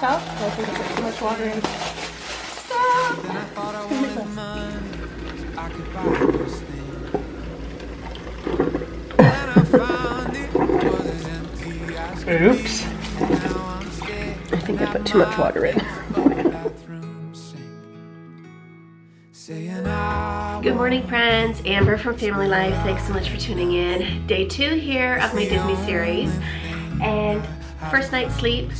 Stop. I think I put too much water in. Stop. Then I thought I wanted money. I could buy this thing. And I found it was as empty as oops. I think I put too much water in. Good morning, friends. Amber from Family Life. Thanks so much for tuning in. Day 2 here of my Disney series, and first night's sleep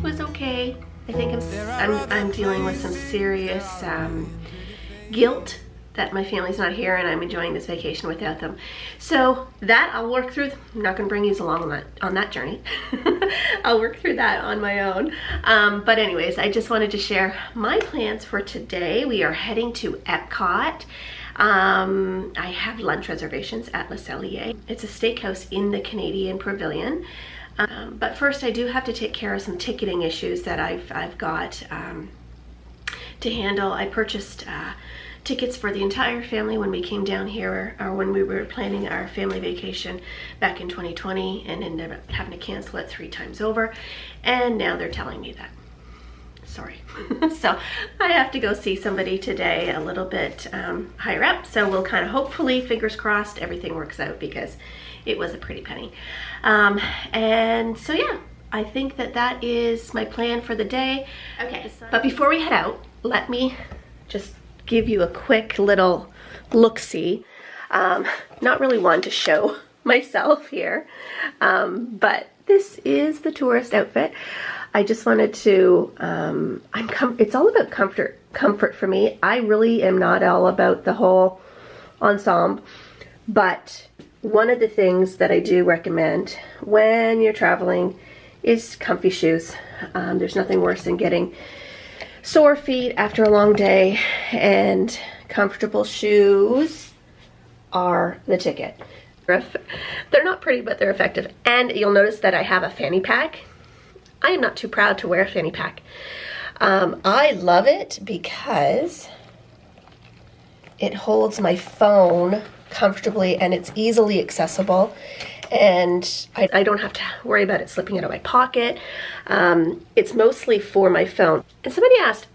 was okay. I think I'm dealing with some serious guilt that my family's not here and I'm enjoying this vacation without them. So that I'll work through. I'm not going to bring you along on that journey. I'll work through that on my own. But anyways, I just wanted to share my plans for today. We are heading to Epcot. I have lunch reservations at LeCellier. It's a steakhouse in the Canadian Pavilion. But first I do have to take care of some ticketing issues that I've got to handle. I purchased tickets for the entire family when we came down here, or when we were planning our family vacation back in 2020, and ended up having to cancel it 3 times over, and now they're telling me that. Sorry. So I have to go see somebody today a little bit higher up, so we'll kind of hopefully, fingers crossed, everything works out, because it was a pretty penny. And so yeah, I think that is my plan for the day. Okay, but before we head out, let me just give you a quick little look-see. Not really one to show myself here, but this is the tourist outfit. I just wanted to, it's all about comfort for me. I really am not all about the whole ensemble, but one of the things that I do recommend when you're traveling is comfy shoes. There's nothing worse than getting sore feet after a long day, and comfortable shoes are the ticket. They're not pretty, but they're effective. And you'll notice that I have a fanny pack. I am not too proud to wear a fanny pack. I love it because it holds my phone comfortably and it's easily accessible, and I don't have to worry about it slipping out of my pocket. It's mostly for my phone. And somebody asked,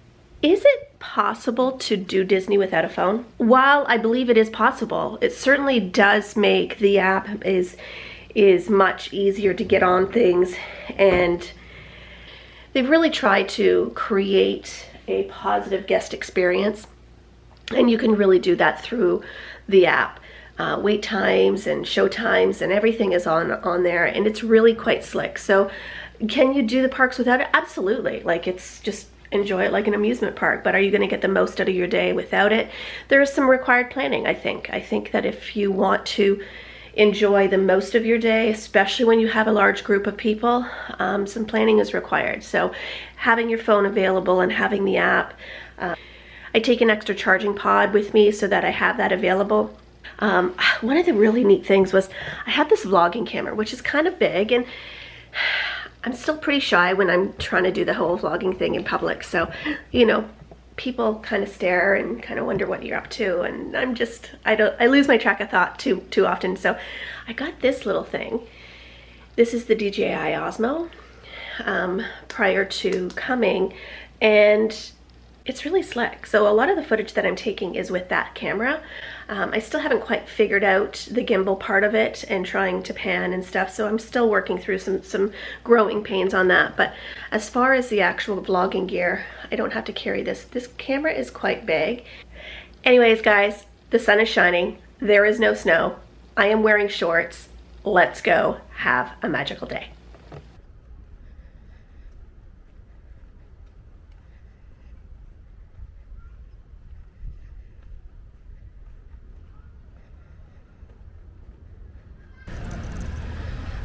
is it possible to do Disney without a phone? While I believe it is possible, it certainly does make the app is much easier to get on things, and they've really tried to create a positive guest experience, and you can really do that through the app. Wait times and show times and everything is on there, and it's really quite slick. So can you do the parks without it? Absolutely. Like, it's just enjoy it like an amusement park, but are you going to get the most out of your day without it? There is some required planning, I think. I think that if you want to enjoy the most of your day, especially when you have a large group of people, some planning is required. So having your phone available and having the app. I take an extra charging pod with me so that I have that available. One of the really neat things was I have this vlogging camera, which is kind of big, and I'm still pretty shy when I'm trying to do the whole vlogging thing in public. So, you know, people kind of stare and kind of wonder what you're up to, and I lose my track of thought too often. So I got this little thing. This is the DJI Osmo prior to coming, and it's really slick. So a lot of the footage that I'm taking is with that camera. I still haven't quite figured out the gimbal part of it and trying to pan and stuff, so I'm still working through some growing pains on that. But as far as the actual vlogging gear, I don't have to carry this. This camera is quite big. Anyways, guys, the sun is shining. There is no snow. I am wearing shorts. Let's go have a magical day.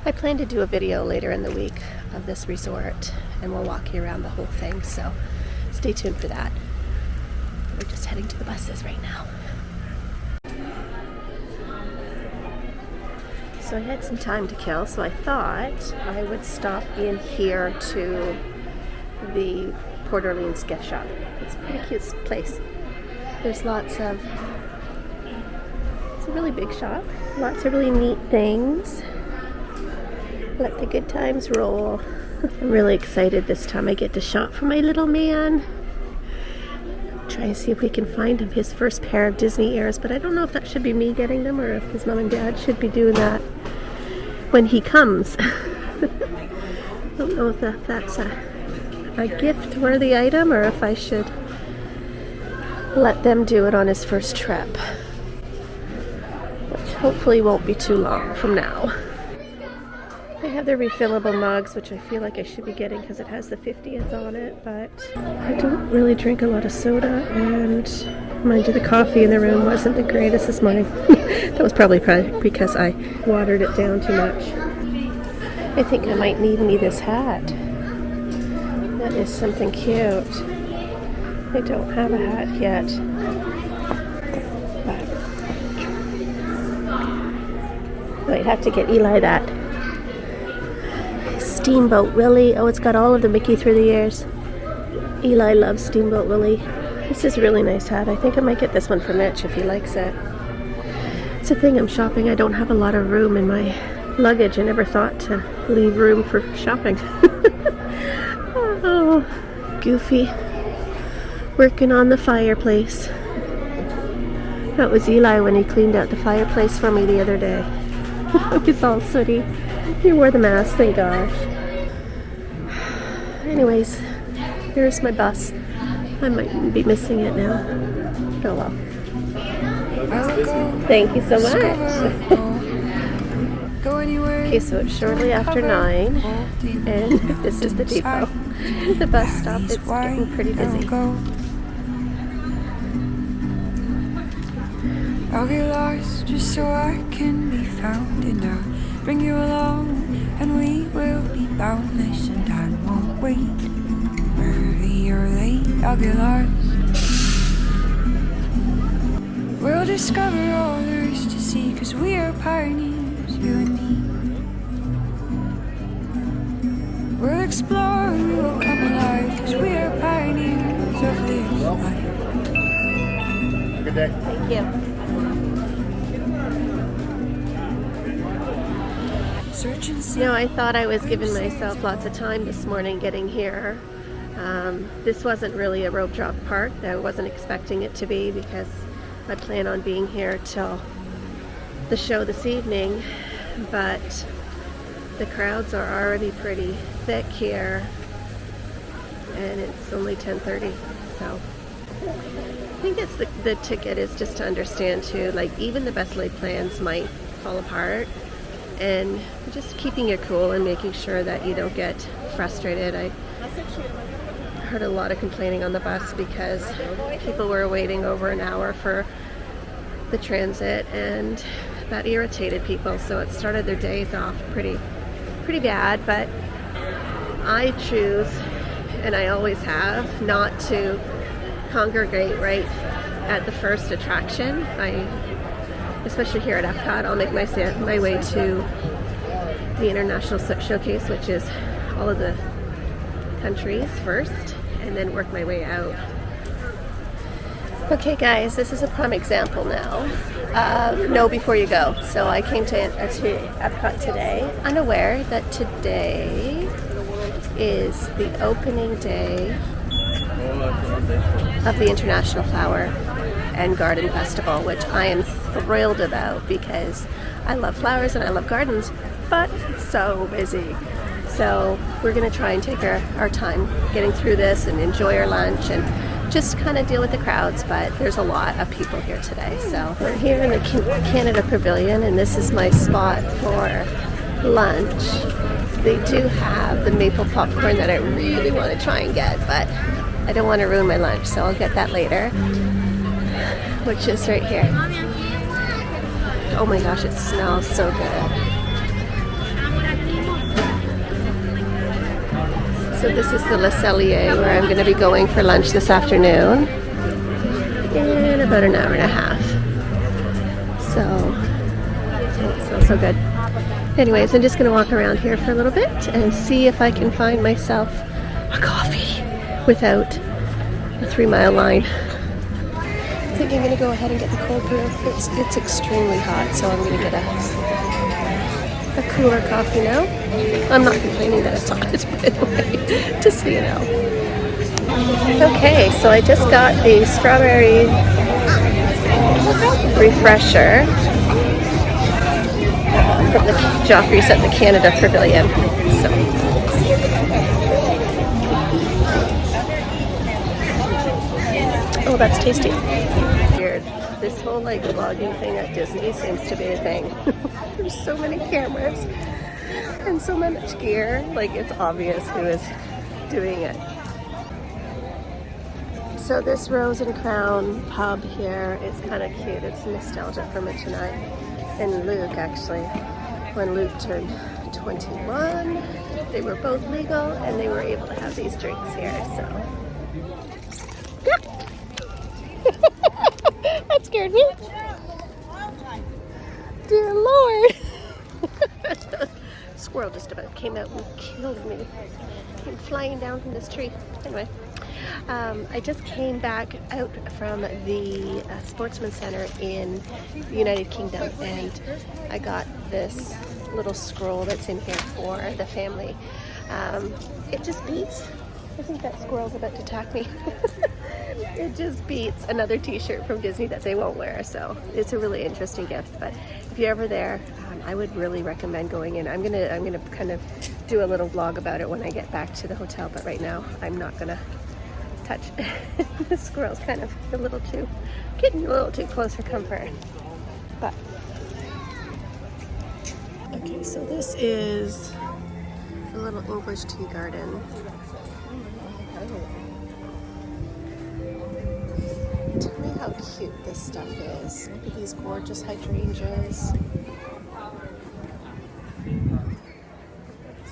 I plan to do a video later in the week of this resort, and we'll walk you around the whole thing, so stay tuned for that. We're just heading to the buses right now. So I had some time to kill, so I thought I would stop in here to the Port Orleans gift shop. It's a pretty cute place. There's lots of, it's a really big shop, lots of really neat things. Let the good times roll. I'm really excited this time I get to shop for my little man. Try and see if we can find him his first pair of Disney ears, but I don't know if that should be me getting them or if his mom and dad should be doing that when he comes. I don't know if that's a gift-worthy item or if I should let them do it on his first trip, which hopefully won't be too long from now. They have their refillable mugs, which I feel like I should be getting because it has the 50th on it, but I don't really drink a lot of soda, and mind you, the coffee in the room wasn't the greatest this morning. That was probably because I watered it down too much. I think I might need me this hat. That is something cute. I don't have a hat yet. But I might have to get Eli that. Steamboat Willie. Oh, it's got all of the Mickey through the years. Eli loves Steamboat Willie. This is a really nice hat. I think I might get this one for Mitch if he likes it. It's a thing I'm shopping. I don't have a lot of room in my luggage. I never thought to leave room for shopping. Oh, Goofy. Working on the fireplace. That was Eli when he cleaned out the fireplace for me the other day. It was all sooty. He wore the mask, thank gosh. Anyways, here's my bus. I might be missing it now. Oh well. Thank you so much. Okay, so it's shortly after 9, and this is the depot. The bus stop, it's getting pretty busy. I'll get lost just so I can be found, and I'll bring you along, and we will be boundless, and time won't wait. Early or late, I'll get lost. We'll discover all there is to see, 'cause we are pioneers, you and me. We'll explore and we will come alive, 'cause we are pioneers of this life. Good day. Thank you. No, I thought I was giving myself lots of time this morning getting here. This wasn't really a rope drop park. I wasn't expecting it to be because I plan on being here till the show this evening, but the crowds are already pretty thick here, and it's only 10:30, so I think it's the ticket is just to understand too, like even the best laid plans might fall apart, and just keeping your cool and making sure that you don't get frustrated. I heard a lot of complaining on the bus because people were waiting over an hour for the transit, and that irritated people, so it started their days off pretty bad. But I choose, and I always have, not to congregate right at the first attraction. Especially here at Epcot, I'll make my way to the International Showcase, which is all of the countries first, and then work my way out. Okay guys, this is a prime example now of know before you go. So I came to Epcot today, unaware that today is the opening day of the International Flower and Garden Festival, which I am thrilled about because I love flowers and I love gardens, but it's so busy. So we're going to try and take our time getting through this and enjoy our lunch and just kind of deal with the crowds, but there's a lot of people here today. So we're here in the Canada Pavilion, and this is my spot for lunch. They do have the maple popcorn that I really want to try and get, but I don't want to ruin my lunch, so I'll get that later, which is right here. Oh my gosh, it smells so good. So this is the LeCellier, where I'm going to be going for lunch this afternoon in about an hour and a half. So it smells so good. Anyways, I'm just going to walk around here for a little bit and see if I can find myself a coffee without a 3-mile line. I think I'm going to go ahead and get the cold brew. It's extremely hot, so I'm going to get a a cooler coffee now. I'm not complaining that it's hot, by the way, just so you know. Okay, so I just got the strawberry refresher from the Joffrey's at the Canada Pavilion. So, oh, that's tasty. Weird. This whole like vlogging thing at Disney seems to be a thing. There's so many cameras and so much gear. Like it's obvious who is doing it. So this Rose and Crown pub here is kind of cute. It's nostalgia for me tonight. And Luke, actually, when Luke turned 21, they were both legal and they were able to have these drinks here. So that scared me. Dear Lord. Squirrel just about came out and killed me. Came flying down from this tree. Anyway, I just came back out from the Sportsman Center in the United Kingdom, and I got this little scroll that's in here for the family. It just beats. I think that squirrel's about to attack me. It just beats another t-shirt from Disney that they won't wear, so it's a really interesting gift. But if you're ever there, I would really recommend going in. I'm gonna kind of do a little vlog about it when I get back to the hotel, but right now I'm not gonna touch. The squirrel's kind of getting a little too close for comfort. But okay, so this is the little English tea garden. Tell me how cute this stuff is. Look at these gorgeous hydrangeas.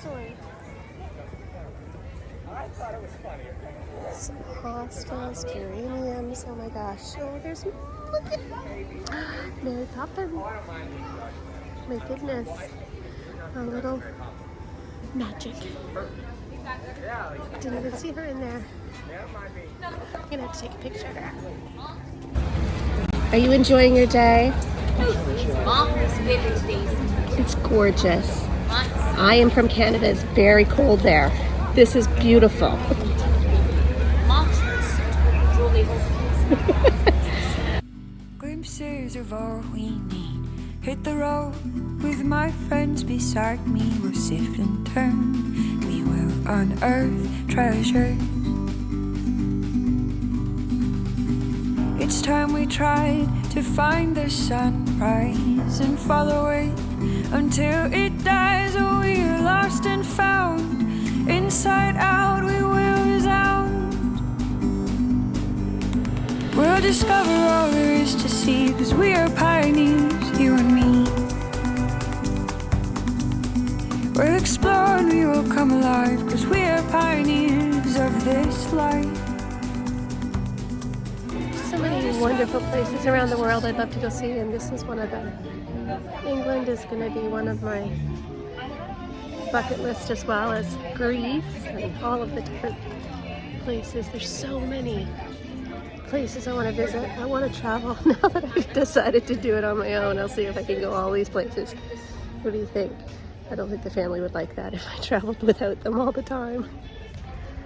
Sorry. Some hostas, geraniums. Oh my gosh. Oh, there's, look at Mary Poppins. My goodness. A little magic. Didn't even see her in there. I'm gonna have to take a picture of her. Are you enjoying your day? It's gorgeous. I am from Canada. It's very cold there. This is beautiful. Glimpses of all we need. Hit the road with my friends beside me. We'll sift and turn. We will unearth treasure. Each time we tried to find the sunrise and follow it until it dies. Oh, we're lost and found. Inside out we will resound. We'll discover all there is to see, 'cause we are pioneers, you and me. We'll explore and we will come alive, 'cause we are pioneers of this life. So many wonderful places around the world I'd love to go see, and this is one of them. England is going to be one of my bucket list, as well as Greece and all of the different places. There's so many places I want to visit. I want to travel. Now that I've decided to do it on my own, I'll see if I can go all these places. What do you think? I don't think the family would like that if I traveled without them all the time.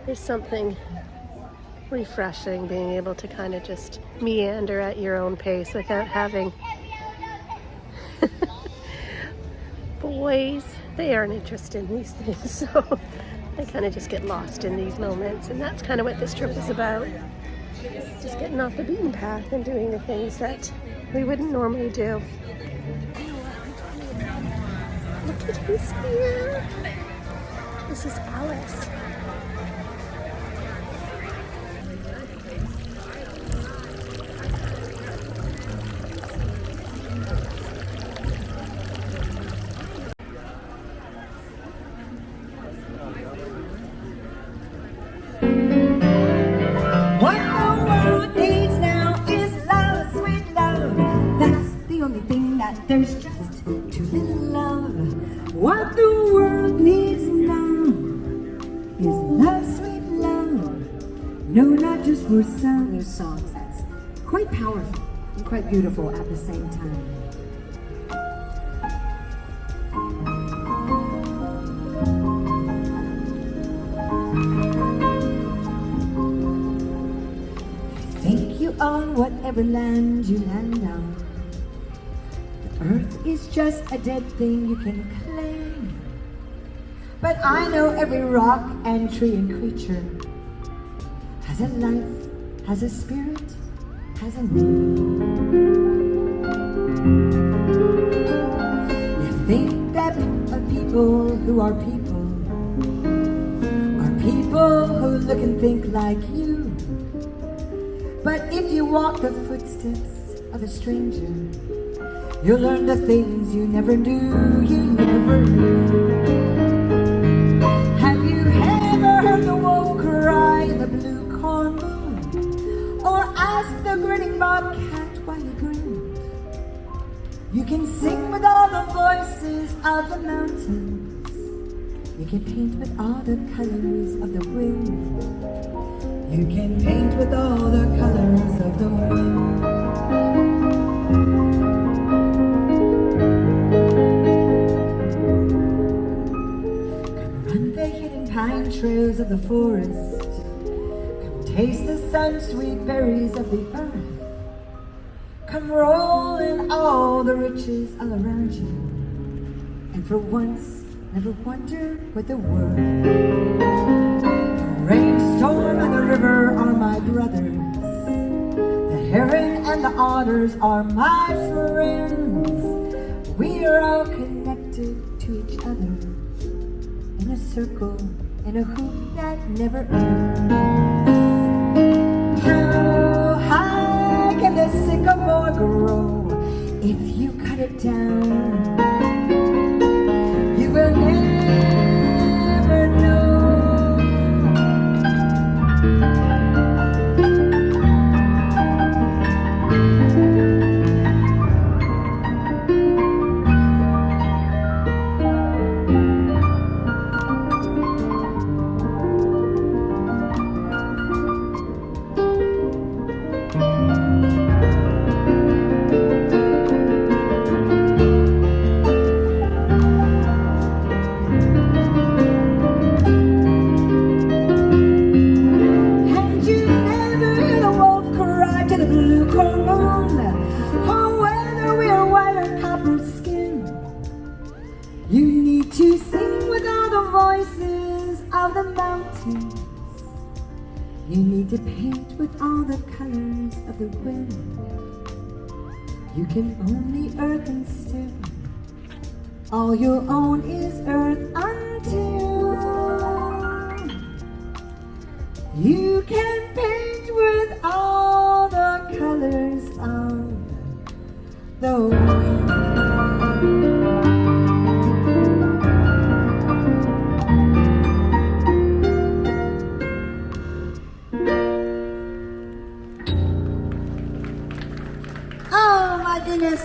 There's something refreshing being able to kind of just meander at your own pace without having boys. They aren't interested in these things, so I kind of just get lost in these moments, and that's kind of what this trip is about. Just getting off the beaten path and doing the things that we wouldn't normally do. Look at who's here. This is Alice. What the world needs now is love, sweet love. That's the only thing that there's just too little of. What the world needs now is love, sweet love. No, not just for some. There's songs that's quite powerful and quite beautiful at the same time. whatever land you land on. The earth is just a dead thing you can claim. But I know every rock and tree and creature has a life, has a spirit, has a name. You think that people who are people who look and think like you. But if you walk the footsteps of a stranger, you'll learn the things you never knew, you never knew. Have you ever heard the wolf cry in the blue corn moon? Or ask the grinning bobcat why he grinned? You can sing with all the voices of the mountains. You can paint with all the colors of the wind. You can paint with all the colors of the wind. Come run the hidden pine trails of the forest. Come taste the sun-sweet berries of the earth. Come roll in all the riches all around you. And for once, never wonder what the world. The rainstorm and the river are my brothers. The heron and the otters are my friends. We are all connected to each other in a circle, in a hoop that never ends. How high can the sycamore grow if you cut it down? You will never know. You need to paint with all the colors of the wind. You can own the earth and still all you'll own is earth until you can paint with all the colors of the wind.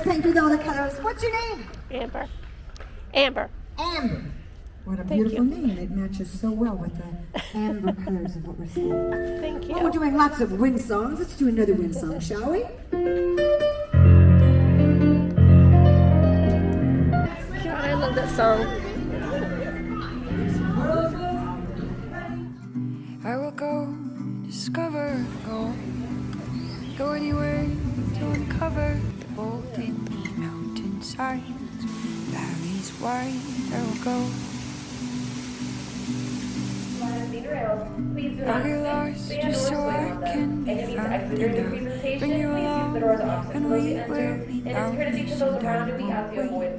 Paint with all the colors. What's your name? Amber. Amber. Amber. What a beautiful name. It matches so well with the amber colors of what we're seeing. Thank you. Well, we're doing lots of wind songs. Let's do another wind song, shall we? I love that song. I will go discover the gold. Go anywhere to uncover the bold in the mountainsides, valleys wide. I will go. I'll get lost just so I can be found, and I'll bring you along, and we will be boundless, and I won't wait.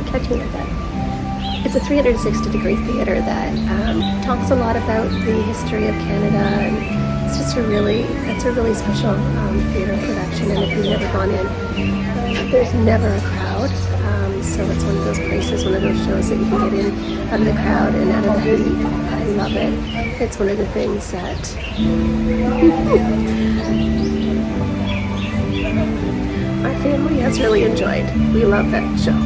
Catching with that. It's a 360-degree theater that talks a lot about the history of Canada, and it's just a really special theater production. And if you've never gone in, there's never a crowd, so it's one of those places, one of those shows that you can get in out of the crowd and out of the heat. I love it. It's one of the things that our family has really enjoyed. We love that show.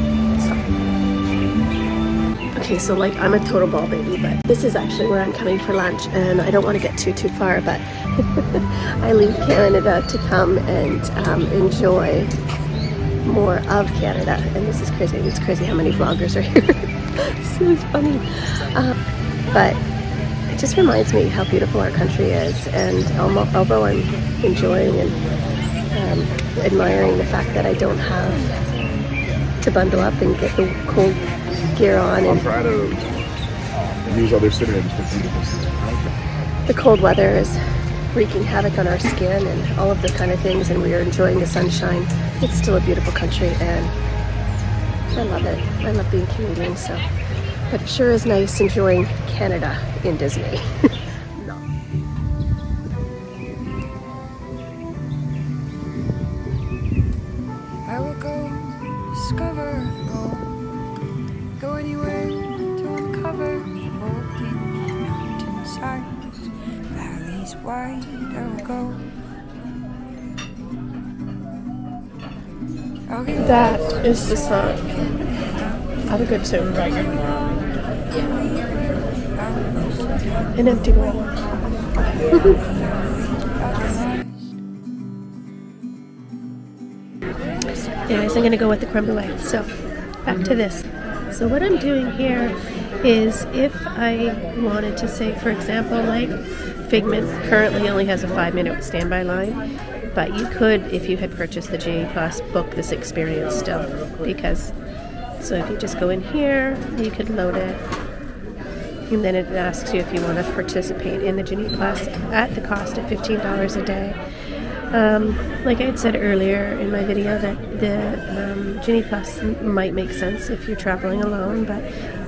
Okay, so like I'm a total ball baby, but this is actually where I'm coming for lunch, and I don't want to get too far, but I leave Canada to come and enjoy more of Canada, and this is crazy. It's crazy how many vloggers are here. This is funny, but it just reminds me how beautiful our country is, and although I'm enjoying and admiring the fact that I don't have to bundle up and get the cold gear on, and try to use other synonyms for beautiful. the cold weather is wreaking havoc on our skin and all of the kind of things, and we are enjoying the sunshine. It's still a beautiful country, and I love it. I love being Canadian, so. But it sure is nice enjoying Canada in Disney. I will go discover the gold. Go anywhere to uncover the broken mountainsides, valleys wide. I will go. I'll get That is the song. Have a good tune. An empty bowl. Anyways, I'm gonna go with the creme brulee. So back to this. So what I'm doing here is, if I wanted to say, for example, like Figment currently only has a 5-minute standby line, but you could, if you had purchased the Genie Plus, book this experience still, because so if you just go in here, you could load it, and then it asks you if you want to participate in the Genie Plus at the cost of $15 a day. Like I had said earlier in my video, that the Genie Plus might make sense if you're traveling alone, but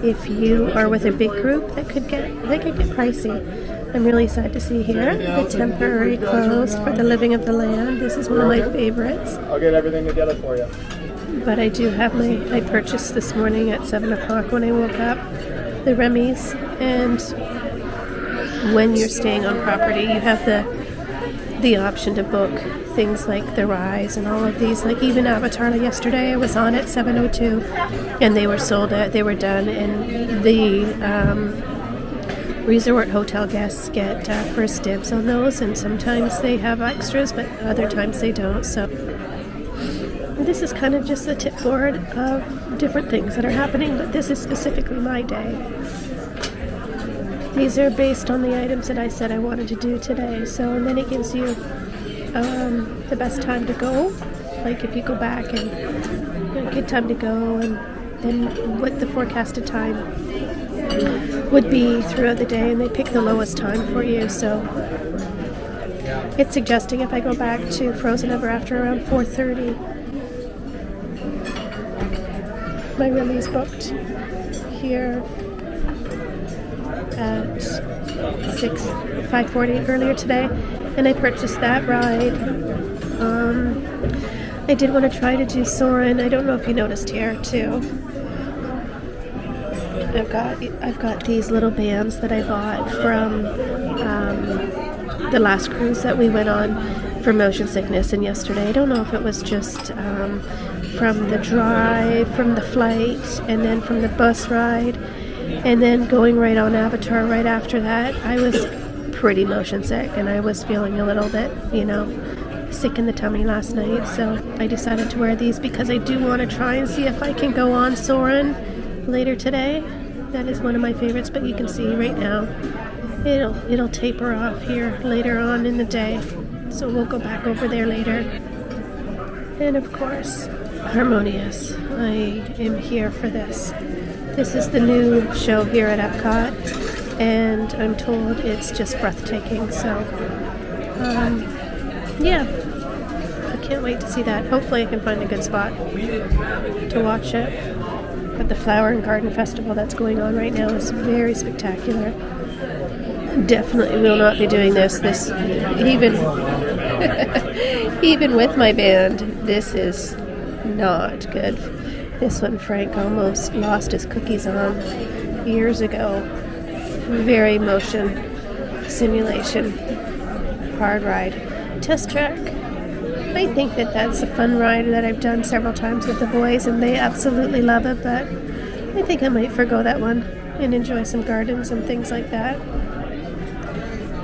if you are with a big group, they could get pricey. I'm really sad to see here the temporary close for the Living of the Land. This is one of my favorites. I'll get everything together for you. But I do have I purchased this morning at 7 o'clock when I woke up, the Remy's, and when you're staying on property, you have the option to book things like the Rise and all of these, like even Avatar yesterday, I was on at 7:02 and they were sold out, they were done, and the resort hotel guests get first dibs on those, and sometimes they have extras, but other times they don't. So this is kind of just the tip board of different things that are happening, but this is specifically my day. These are based on the items that I said I wanted to do today. So, and then it gives you the best time to go. Like if you go back and a good time to go, and then what the forecasted time would be throughout the day, and they pick the lowest time for you. So it's suggesting if I go back to Frozen Ever After around 4:30. My Remy's booked here at 5:40 earlier today, and I purchased that ride. I did want to try to do Soarin'. I don't know if you noticed here too. I've got these little bands that I bought from the last cruise that we went on for motion sickness, and yesterday, I don't know if it was just from the drive, from the flight, and then from the bus ride, and then going right on Avatar right after that, I was pretty motion sick, and I was feeling a little bit, sick in the tummy last night, so I decided to wear these because I do want to try and see if I can go on Soarin' later today. That is one of my favorites, but you can see right now it'll taper off here later on in the day, so we'll go back over there later. And of course, Harmonious. I am here for this. This is the new show here at Epcot, and I'm told it's just breathtaking, so yeah, I can't wait to see that. Hopefully I can find a good spot to watch it. But the Flower and Garden Festival that's going on right now is very spectacular. Definitely will not be doing this even with my band. This is not good. This one Frank almost lost his cookies on years ago. Very motion simulation hard ride. Test track I think that that's a fun ride that I've done several times with the boys, and they absolutely love it, but I think I might forgo that one and enjoy some gardens and things like that.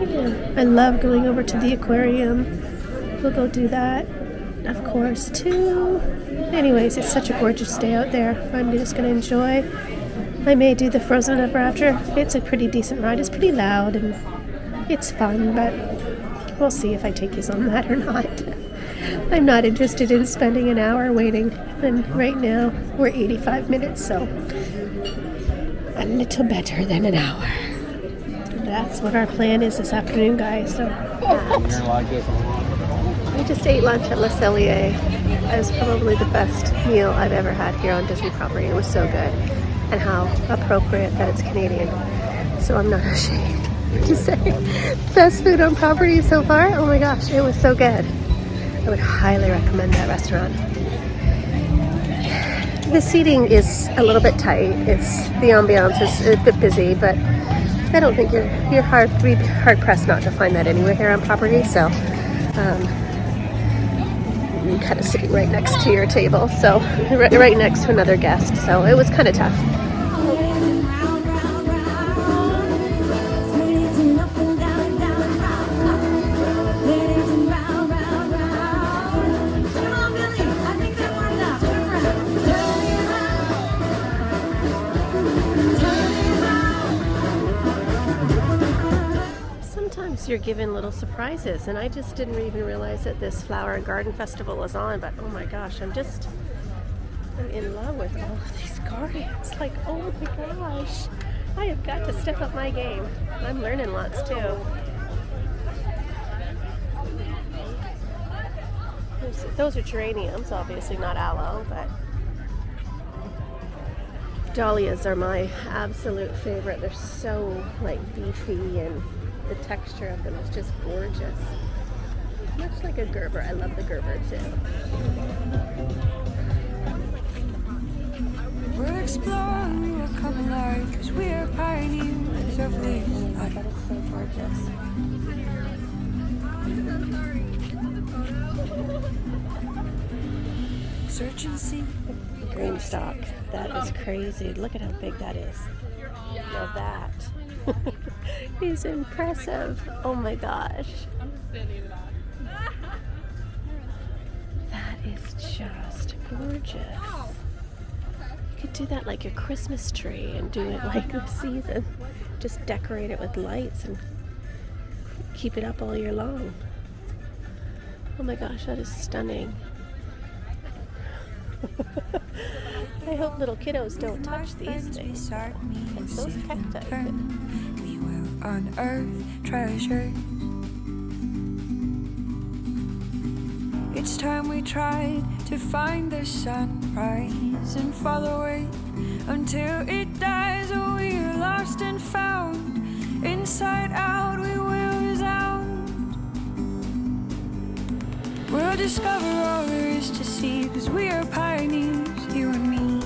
Yeah, I love going over to the aquarium. We'll go do that, of course, too. Anyways, it's such a gorgeous day out there. I'm just going to enjoy. I may do the Frozen Ever After. It's a pretty decent ride. It's pretty loud and it's fun, but we'll see if I take you on that or not. I'm not interested in spending an hour waiting, and right now we're 85 minutes, so a little better than an hour. That's what our plan is this afternoon, guys. So we just ate lunch at LeCellier. It was probably the best meal I've ever had here on Disney property. It was so good, and how appropriate that it's Canadian. So I'm not ashamed to say best food on property so far. Oh my gosh, it was so good. I would highly recommend that restaurant. The seating is a little bit tight. The ambiance is a bit busy, but I don't think you're hard pressed not to find that anywhere here on property. So you're kind of sitting right next to your table, so right next to another guest. So it was kind of tough. You're given little surprises, and I just didn't even realize that this flower and garden festival was on, but oh my gosh, I'm in love with all of these gardens. Like, oh my gosh, I have got to step up my game. I'm learning lots too. Those are geraniums, obviously not aloe, but dahlias are my absolute favorite. They're so like beefy, and the texture of them is just gorgeous. Much like a Gerber. I love the Gerber too. We'll explore, we will come alive, because we are pioneers of this life. That is so gorgeous. Search and see. Green stalk. That is crazy. Look at how big that is. Now that is impressive. Oh my gosh. That is just gorgeous. You could do that like a Christmas tree and do it like the season. Just decorate it with lights and keep it up all year long. Oh my gosh, that is stunning. I hope little kiddos don't touch these things. And those cacti. We will unearth treasure. Each time we tried to find the sunrise and follow it until it dies. Oh, we are lost and found. Inside out we will resound. We'll discover all there is to see, 'cause we are pioneers, you and me.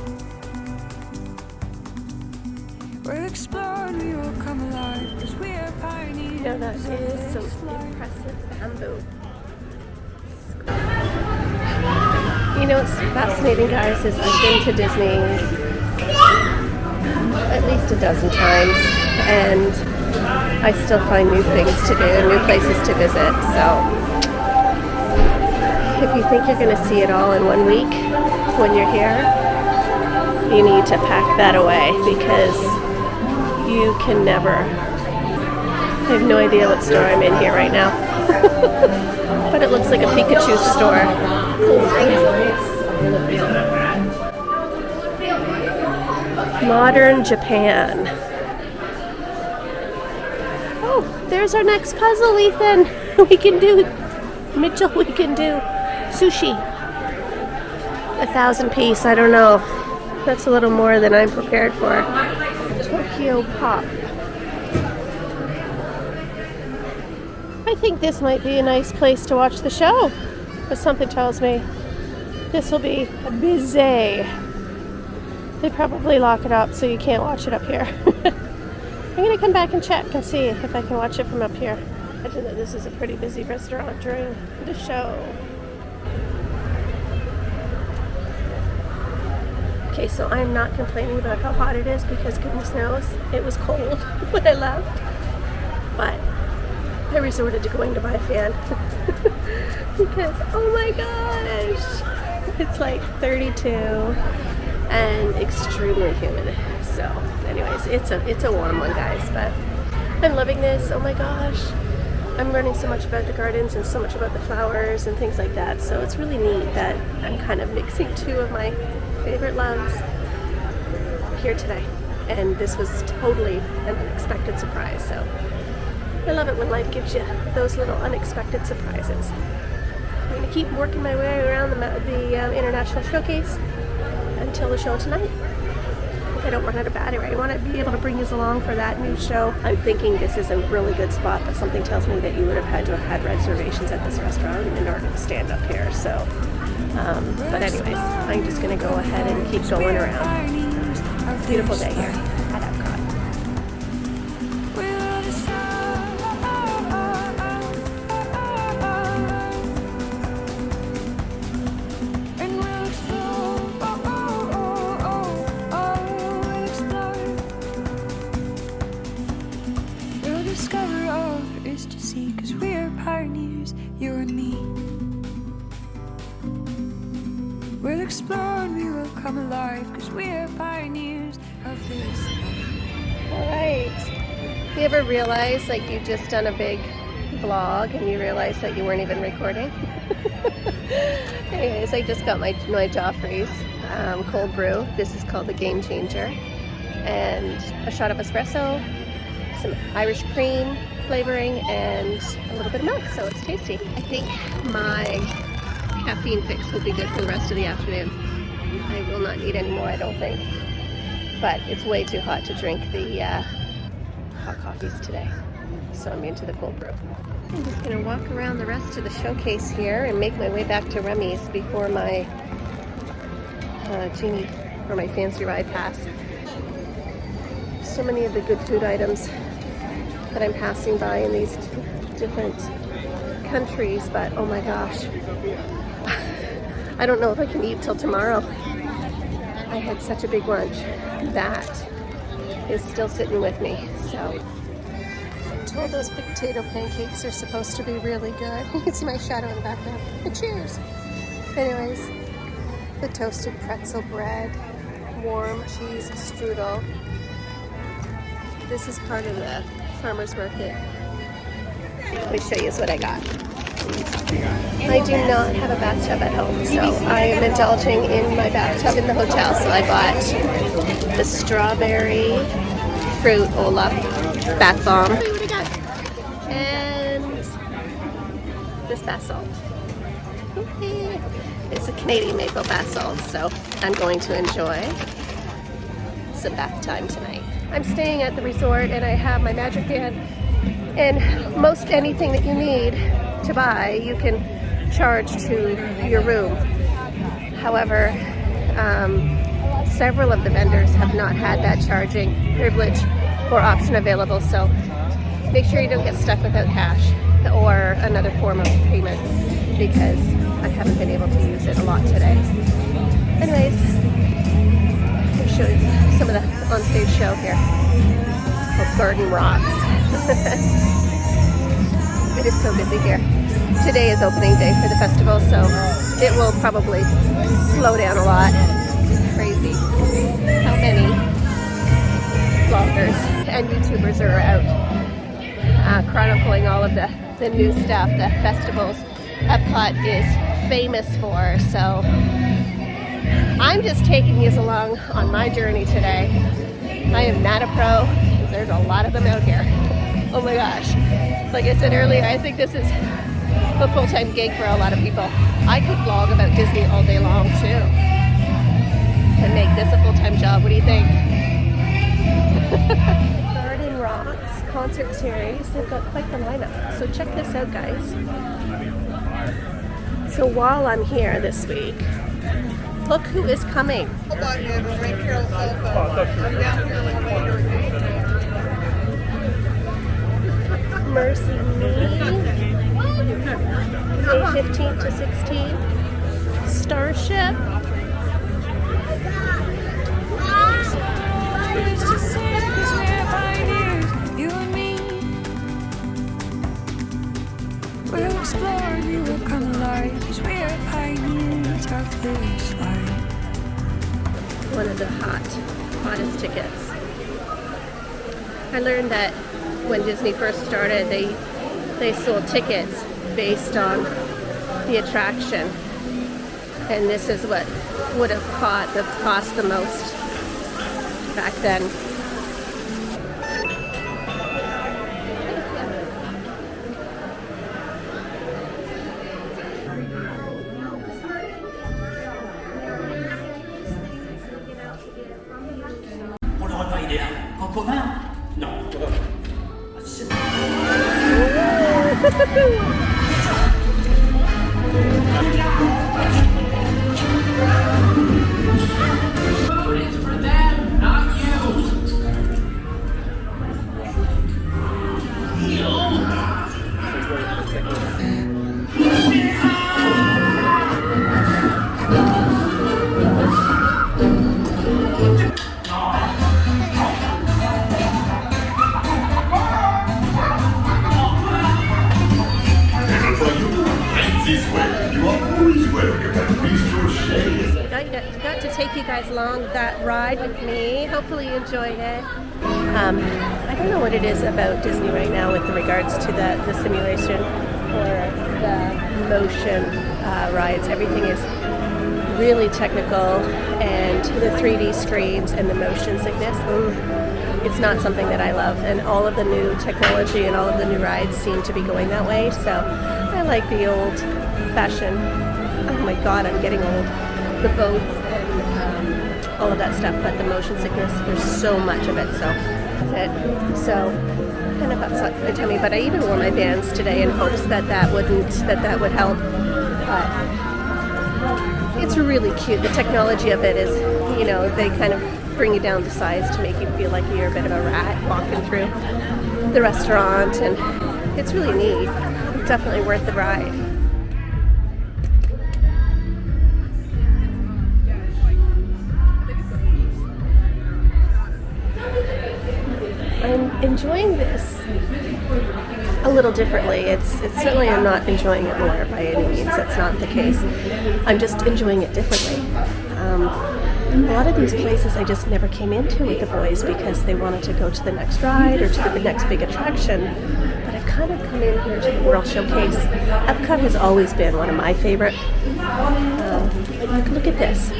We'll explore and we will come alive, 'cause we are pioneers. Now that is some impressive bamboo. You know what's fascinating, guys, is I've been to Disney at least a dozen times, and I still find new things to do and new places to visit. So if you think you're going to see it all in 1 week when you're here, you need to pack that away, because you can never. I have no idea what store I'm in here right now. But it looks like a Pikachu store. Modern Japan. Oh, there's our next puzzle, Ethan. We can do, Mitchell, we can do sushi. 1,000 piece, I don't know. That's a little more than I'm prepared for. Tokyo Pop. I think this might be a nice place to watch the show, but something tells me this will be busy. They probably lock it up so you can't watch it up here. I'm going to come back and check and see if I can watch it from up here. I think that this is a pretty busy restaurant during the show. Okay, so I'm not complaining about how hot it is because goodness knows it was cold when I left. But I resorted to going to buy a fan because oh my gosh, it's like 32 and extremely humid. So anyways, it's a warm one, guys, but I'm loving this. Oh my gosh, I'm learning so much about the gardens and so much about the flowers and things like that. So it's really neat that I'm kind of mixing two of my favorite loves here today, and this was totally an unexpected surprise. So I love it when life gives you those little unexpected surprises. I'm going to keep working my way around the International Showcase until the show tonight. If I don't run out of battery, I want to be able to bring you along for that new show. I'm thinking this is a really good spot, but something tells me that you would have had to have had reservations at this restaurant in order to stand up here. So, but anyways, I'm just going to go ahead and keep going around. Beautiful day here at Epcot. Discover all there is to see, 'cause we're pioneers, you and me. We'll explore and we will come alive, 'cause we're pioneers of this. Alright. You ever realize like you've just done a big vlog and you realize that you weren't even recording? Anyways, I just got my Joffrey's cold brew. This is called the Game Changer. And a shot of espresso, some Irish cream flavoring, and a little bit of milk, so it's tasty. I think my caffeine fix will be good for the rest of the afternoon. I will not need any more, I don't think. But it's way too hot to drink the hot coffees today, so I'm into the cold brew. I'm just going to walk around the rest of the showcase here and make my way back to Remy's before my Genie or my Fancy Ride pass. So many of the good food items that I'm passing by in these different countries, but oh my gosh, I don't know if I can eat till tomorrow. I had such a big lunch that is still sitting with me. So I'm told those potato pancakes are supposed to be really good. You can see my shadow in the background. Cheers. Anyways, the toasted pretzel bread, warm cheese strudel. This is part of the farmer's market. Let me show you what I got. I do not have a bathtub at home, so I am indulging in my bathtub in the hotel. So I bought the strawberry fruit Olaf bath bomb. What do I got? And this bath salt. Okay. It's a Canadian maple bath salt, so I'm going to enjoy some bath time tonight. I'm staying at the resort and I have my magic band, and most anything that you need to buy you can charge to your room. However, several of the vendors have not had that charging privilege or option available, so make sure you don't get stuck without cash or another form of payment, because I haven't been able to use it a lot today. Anyways, I'll show you some of the on-stage show here. It's called Garden Rocks. It is so busy here. Today is opening day for the festival, so it will probably slow down a lot. Crazy how many vloggers and YouTubers are out chronicling all of the new stuff, the festivals Epcot is famous for. So I'm just taking you along on my journey today. I am not a pro. There's a lot of them out here. Oh my gosh. Like I said earlier, I think this is a full-time gig for a lot of people. I could vlog about Disney all day long too. And make this a full-time job. What do you think? Garden Rocks concert series. They've got quite the lineup. So check this out, guys. So while I'm here this week, look who is coming. Mercy Me, May 15th to 16th. starship. You and me, we'll explore, you will come alive, 'cause we're pioneers of this life. One of the hottest tickets. I learned that when Disney first started, they sold tickets based on the attraction, and this is what would have cost the most back then. Pour le repas idéal, coco vin? Non. It's for them, not you. Got to take you guys along that ride with me. Hopefully you enjoyed it. I don't know what it is about Disney right now with regards to the simulation or the motion rides. Everything is really technical, and the 3D screens and the motion sickness, it's not something that I love. And all of the new technology and all of the new rides seem to be going that way. So I like the old fashioned, oh my god, I'm getting old, the boats and all of that stuff. But the motion sickness, there's so much of it. So kind of upset my tummy. But I even wore my Vans today in hopes that that would help. But it's really cute. The technology of it is, you know, they kind of bring you down to size to make you feel like you're a bit of a rat walking through the restaurant, and it's really neat. Definitely worth the ride. I'm enjoying this a little differently. It's certainly, I'm not enjoying it more by any means. That's not the case. I'm just enjoying it differently. A lot of these places I just never came into with the boys because they wanted to go to the next ride or to the next big attraction. But I've kind of come in here to the World Showcase. Epcot has always been one of my favorite. But look at this.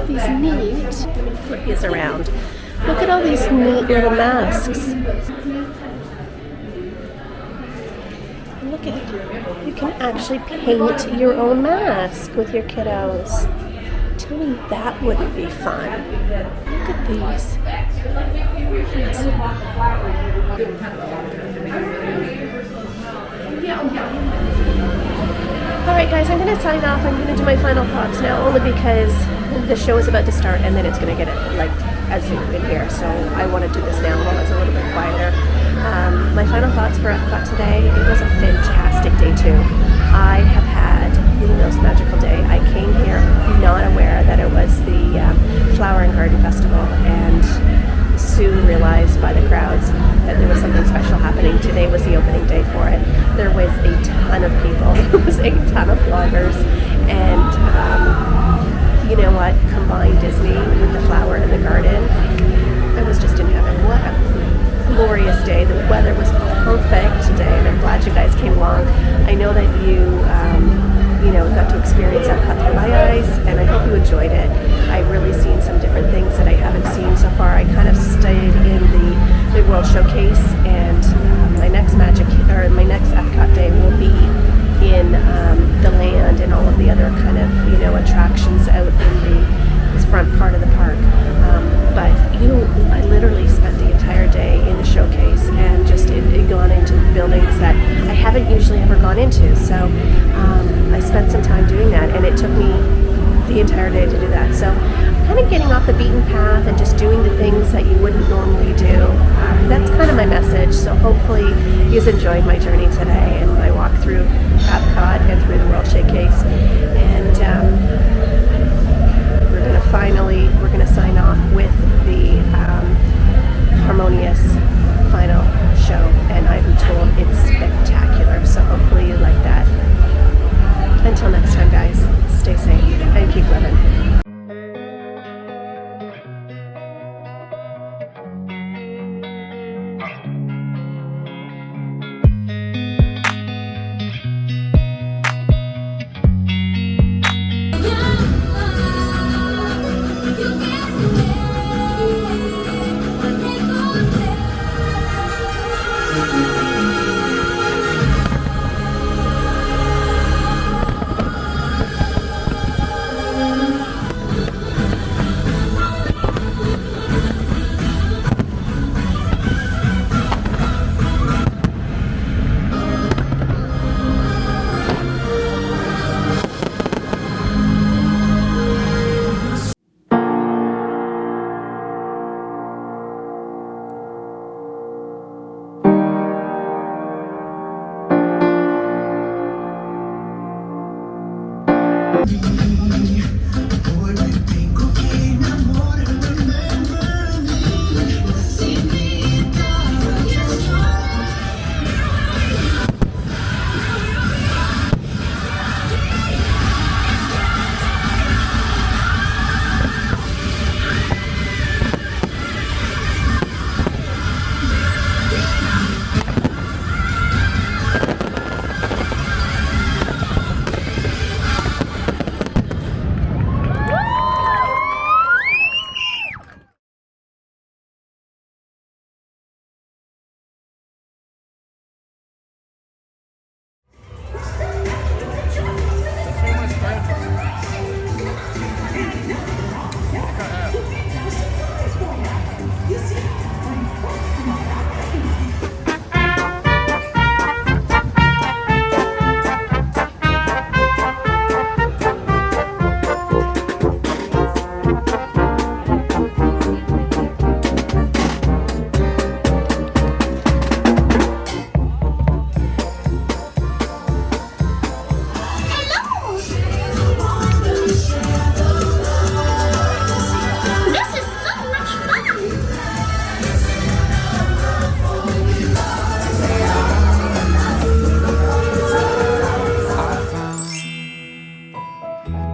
These neat, let me flip these around. Look at all these neat little masks. Look at, you can actually paint your own mask with your kiddos. Tell me that wouldn't be fun. Look at these. Alright guys, I'm going to sign off. I'm going to do my final thoughts now, only because the show is about to start and then it's going to get like as you in here. So I want to do this now while it's a little bit quieter. My final thoughts for Epcot today. It was a fantastic day too. I have had the most magical day. I came here not aware that it was the Flower and Garden Festival, and soon realized by the crowds that there was something special happening. Today was the opening day for it. There was a ton of people. There was a ton of vloggers, and you know what? Combine Disney with the flower and the garden. I was just in heaven. What a glorious day. The weather was perfect today, and I'm glad you guys came along. I know that you got to experience Epcot through my eyes, and I hope you enjoyed it. I've really seen some different things that I haven't seen so far. I kind of stayed in the World Showcase, and my next Epcot day will be in the land and all of the other kind of attractions out in this front part of the park. But I literally spent the entire day in the showcase and just gone into buildings that I haven't usually ever gone into. So I spent some time doing that, and it took me the entire day to do that. So kind of getting off the beaten path and just doing the things that you wouldn't normally do. That's kind of my message. So hopefully you've enjoyed my journey today and my walk through Epcot and through the World Showcase. And we're gonna sign off with the harmonious final show, and I've been told it's spectacular, so hopefully you like that. Until next time, guys, stay safe and keep living.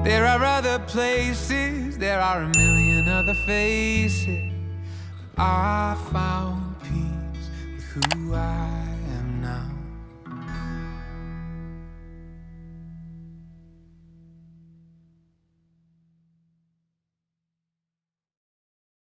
There are other places, there are a million other faces. I found peace with who I